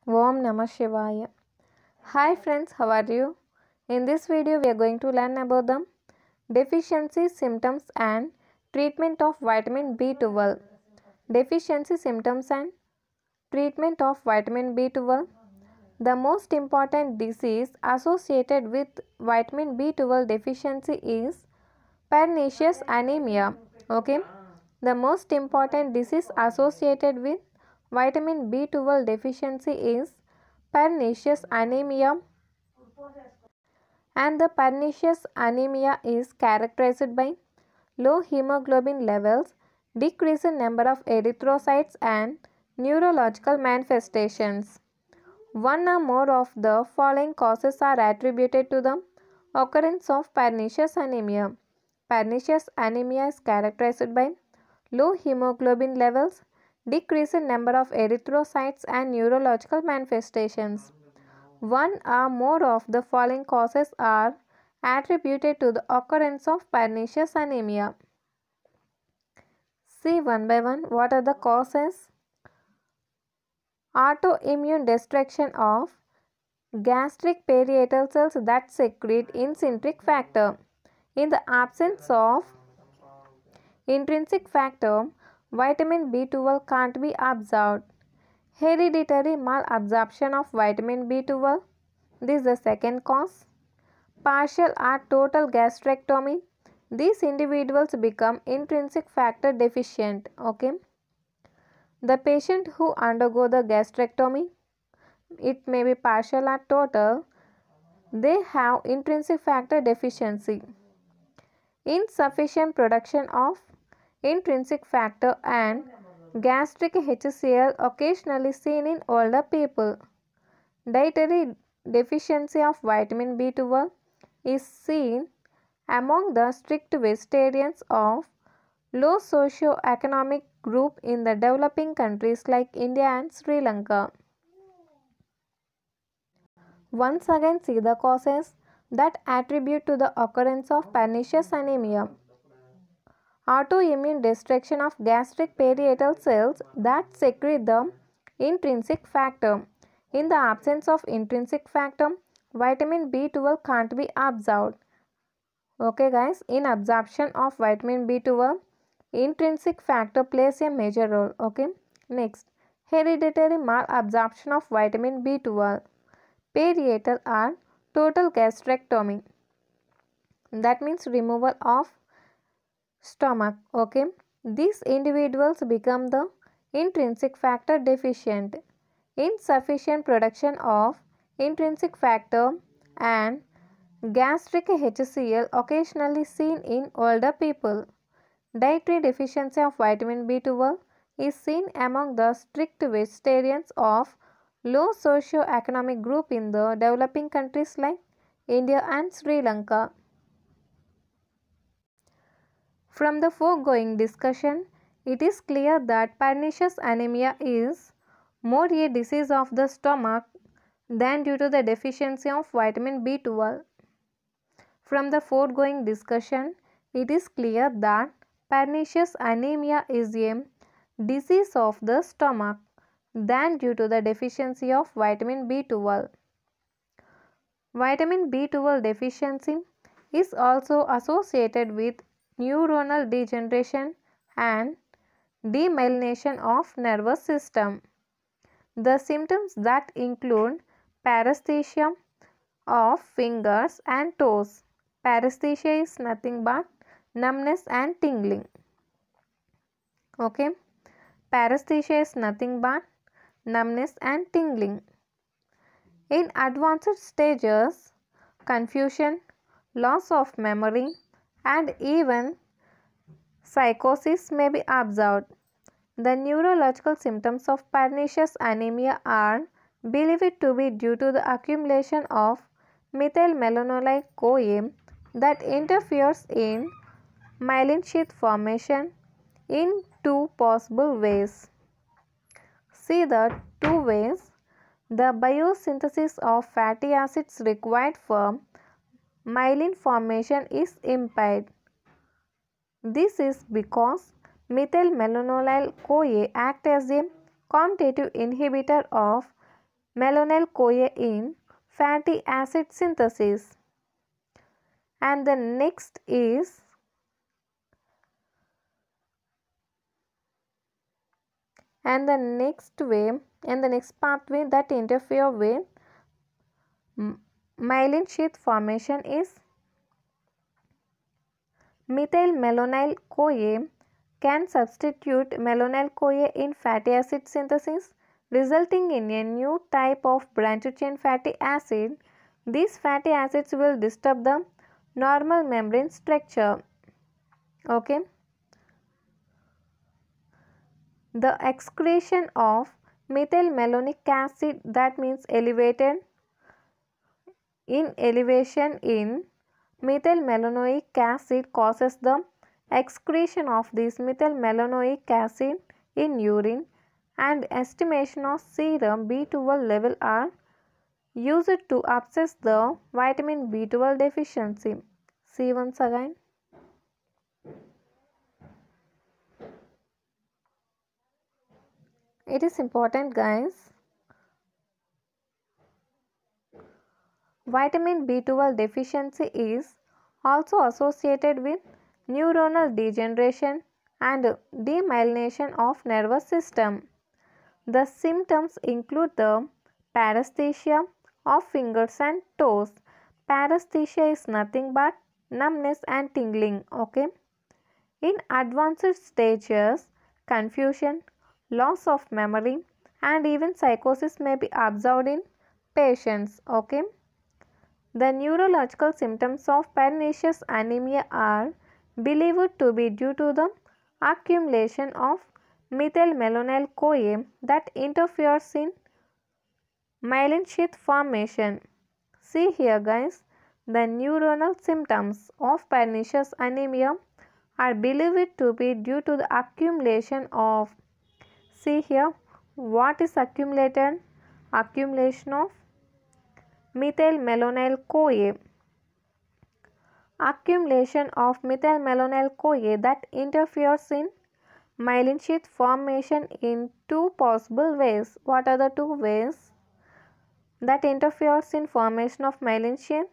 Om Namah Shivaya. Hi friends, how are you? In this video, we are going to learn about the deficiency symptoms and treatment of vitamin B12. Deficiency symptoms and treatment of vitamin B12. The most important disease associated with vitamin B12 deficiency is pernicious anemia. Okay, the most important disease associated with vitamin B12 deficiency is pernicious anemia, and the pernicious anemia is characterized by low hemoglobin levels, decreased number of erythrocytes, and neurological manifestations. One or more of the following causes are attributed to the occurrence of pernicious anemia. Pernicious anemia is characterized by low hemoglobin levels, decreased number of erythrocytes, and neurological manifestations. One or more of the following causes are attributed to the occurrence of pernicious anemia. See one by one what are the causes. Autoimmune destruction of gastric parietal cells that secrete intrinsic factor. In the absence of intrinsic factor, vitamin B12 can't be absorbed. Hereditary malabsorption of vitamin B12. This is the second cause. Partial or total gastrectomy. These individuals become intrinsic factor deficient. Okay. The patient who undergo the gastrectomy, it may be partial or total, they have intrinsic factor deficiency. Insufficient production of intrinsic factor and gastric HCl occasionally seen in older people. Dietary deficiency of vitamin B12 is seen among the strict vegetarians of low socio-economic group in the developing countries like India and Sri Lanka. Once again, see the causes that attribute to the occurrence of pernicious anemia. Autoimmune destruction of gastric parietal cells that secrete the intrinsic factor. In the absence of intrinsic factor, vitamin B12 can't be absorbed. Okay guys, in absorption of vitamin B12, intrinsic factor plays a major role. Okay, next, hereditary malabsorption of vitamin B12, parietal or total gastrectomy. That means removal of stomach. Okay, these individuals become the intrinsic factor deficient. Insufficient production of intrinsic factor and gastric HCl occasionally seen in older people. Dietary deficiency of vitamin B12 is seen among the strict vegetarians of low socio-economic group in the developing countries like India and Sri Lanka. From the foregoing discussion, it is clear that pernicious anemia is more a disease of the stomach than due to the deficiency of vitamin B12. From the foregoing discussion, it is clear that pernicious anemia is a disease of the stomach than due to the deficiency of vitamin B12. Vitamin B12 deficiency is also associated with neuronal degeneration and demyelination of nervous system. The symptoms that include paresthesia of fingers and toes. Paresthesia is nothing but numbness and tingling. Okay, paresthesia is nothing but numbness and tingling. In advanced stages, confusion, loss of memory, and even psychosis may be observed. The neurological symptoms of pernicious anemia are believed to be due to the accumulation of methylmalonyl-CoA that interferes in myelin sheath formation in two possible ways. See the two ways. The biosynthesis of fatty acids required for myelin formation is impaired. This is because methylmalonyl-CoA acts as a commutative inhibitor of malonyl-CoA in fatty acid synthesis. And the next is the next pathway that interfere with myelin sheath formation is methyl-malonyl-CoA can substitute malonyl-CoA in fatty acid synthesis, resulting in a new type of branched chain fatty acid. These fatty acids will disturb the normal membrane structure. Okay. The excretion of methylmalonic acid, that means elevation in methylmalonic acid, causes the excretion of this methylmalonic acid in urine, and estimation of serum B12 level are used to assess the vitamin B12 deficiency. See once again. It is important, guys. Vitamin B12 deficiency is also associated with neuronal degeneration and demyelination of nervous system. The symptoms include the paresthesia of fingers and toes. Paresthesia is nothing but numbness and tingling. Okay. In advanced stages, confusion, loss of memory, and even psychosis may be observed in patients. Okay. The neurological symptoms of pernicious anemia are believed to be due to the accumulation of methylmalonyl-CoA that interferes in myelin sheath formation. See here, guys, the neuronal symptoms of pernicious anemia are believed to be due to the accumulation of, see here, what is accumulated? Accumulation of methylmalonyl-CoA. Accumulation of methylmalonyl-CoA that interferes in myelin sheath formation in two possible ways. What are the two ways that interferes in formation of myelin sheath?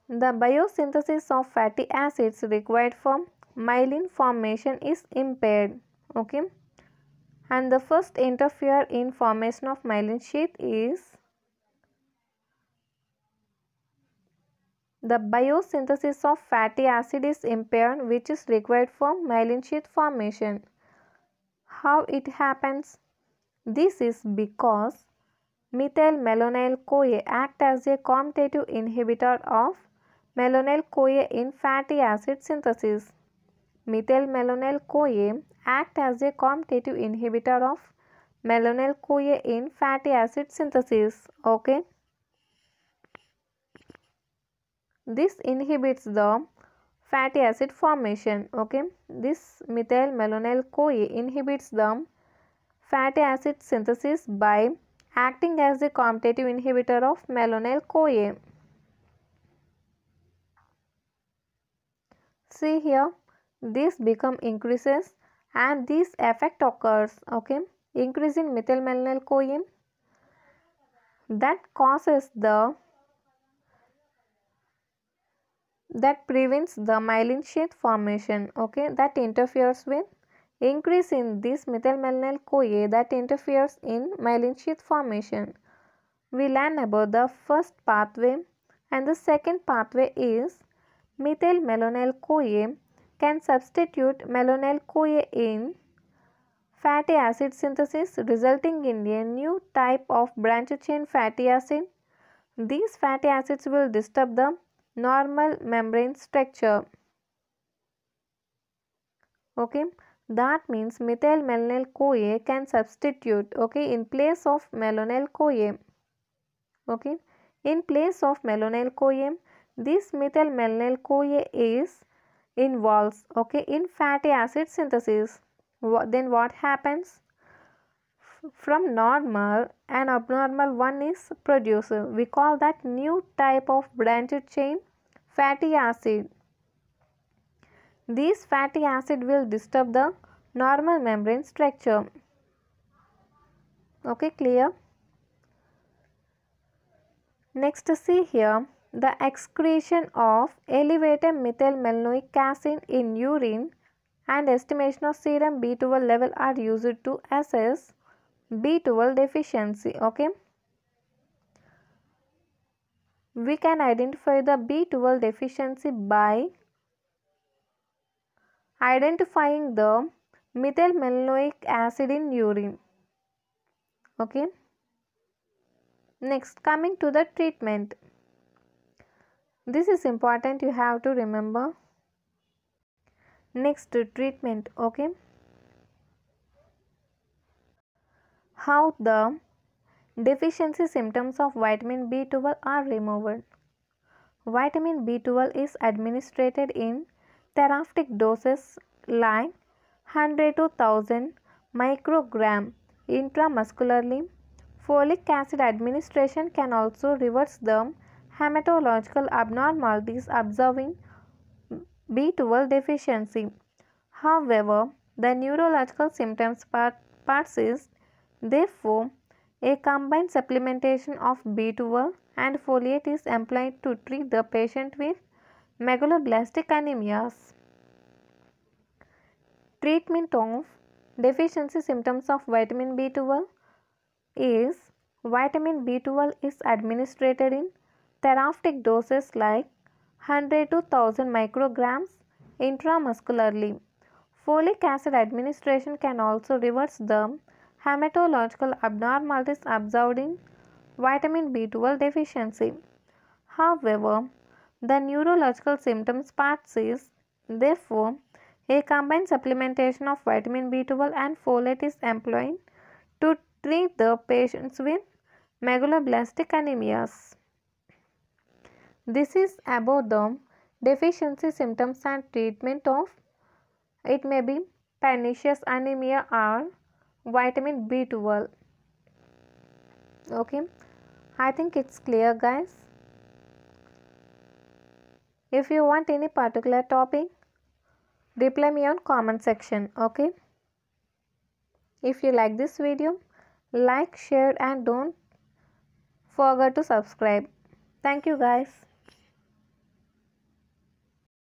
The biosynthesis of fatty acids required for myelin formation is impaired. Okay. And the first interfere in formation of myelin sheath is the biosynthesis of fatty acid is impaired, which is required for myelin sheath formation. How it happens? This is because methylmalonyl-CoA act as a commutative inhibitor of malonyl-CoA in fatty acid synthesis. Methylmalonyl-CoA act as a commutative inhibitor of malonyl-CoA in fatty acid synthesis. Okay. This inhibits the fatty acid formation. Okay. This methylmalonyl-CoA inhibits the fatty acid synthesis by acting as a commutative inhibitor of malonyl-CoA. See here, this become increases and this effect occurs. Okay. Increase in methylmalonyl-CoA that causes that prevents the myelin sheath formation. Okay. That interferes with increase in this methylmalonyl-CoA that interferes in myelin sheath formation. We learn about the first pathway, and the second pathway is methylmalonyl-CoA can substitute malonyl-CoA in fatty acid synthesis, resulting in a new type of branched chain fatty acid. These fatty acids will disturb the normal membrane structure. Okay. That means methylmalonyl-CoA can substitute, okay, in place of malonyl-CoA. Okay. In place of malonyl-CoA, this methylmalonyl-CoA is involves, okay, in fatty acid synthesis. Then what happens? From normal, an abnormal one is produced. We call that new type of branched chain fatty acid. These fatty acid will disturb the normal membrane structure. Okay, clear? Next, see here, the excretion of elevated methylmalonic acid in urine and estimation of serum B12 level are used to assess B12 deficiency. Okay, we can identify the B12 deficiency by identifying the methylmalonic acid in urine. Okay, next, coming to the treatment. This is important, you have to remember. Next, treatment. Okay, how the deficiency symptoms of vitamin B12 are removed. Vitamin B12 is administered in therapeutic doses like 100 to 1000 microgram intramuscularly. Folic acid administration can also reverse the hematological abnormalities observing B12 deficiency. However, the neurological symptoms persist. Therefore, a combined supplementation of B12 and folate is employed to treat the patient with megaloblastic anemias. Treatment of deficiency symptoms of vitamin B12 is vitamin B12 is administered in therapeutic doses like 100 to 1000 micrograms intramuscularly. Folic acid administration can also reverse the hematological abnormalities observed in vitamin B12 deficiency. However, the neurological symptoms persist. Therefore, a combined supplementation of vitamin B12 and folate is employed to treat the patients with megaloblastic anemias. This is about the deficiency symptoms and treatment of it may be pernicious anemia or vitamin B12. Okay, I think it's clear, guys. If you want any particular topic, reply me on comment section. Okay, if you like this video, like, share and don't forget to subscribe. Thank you, guys.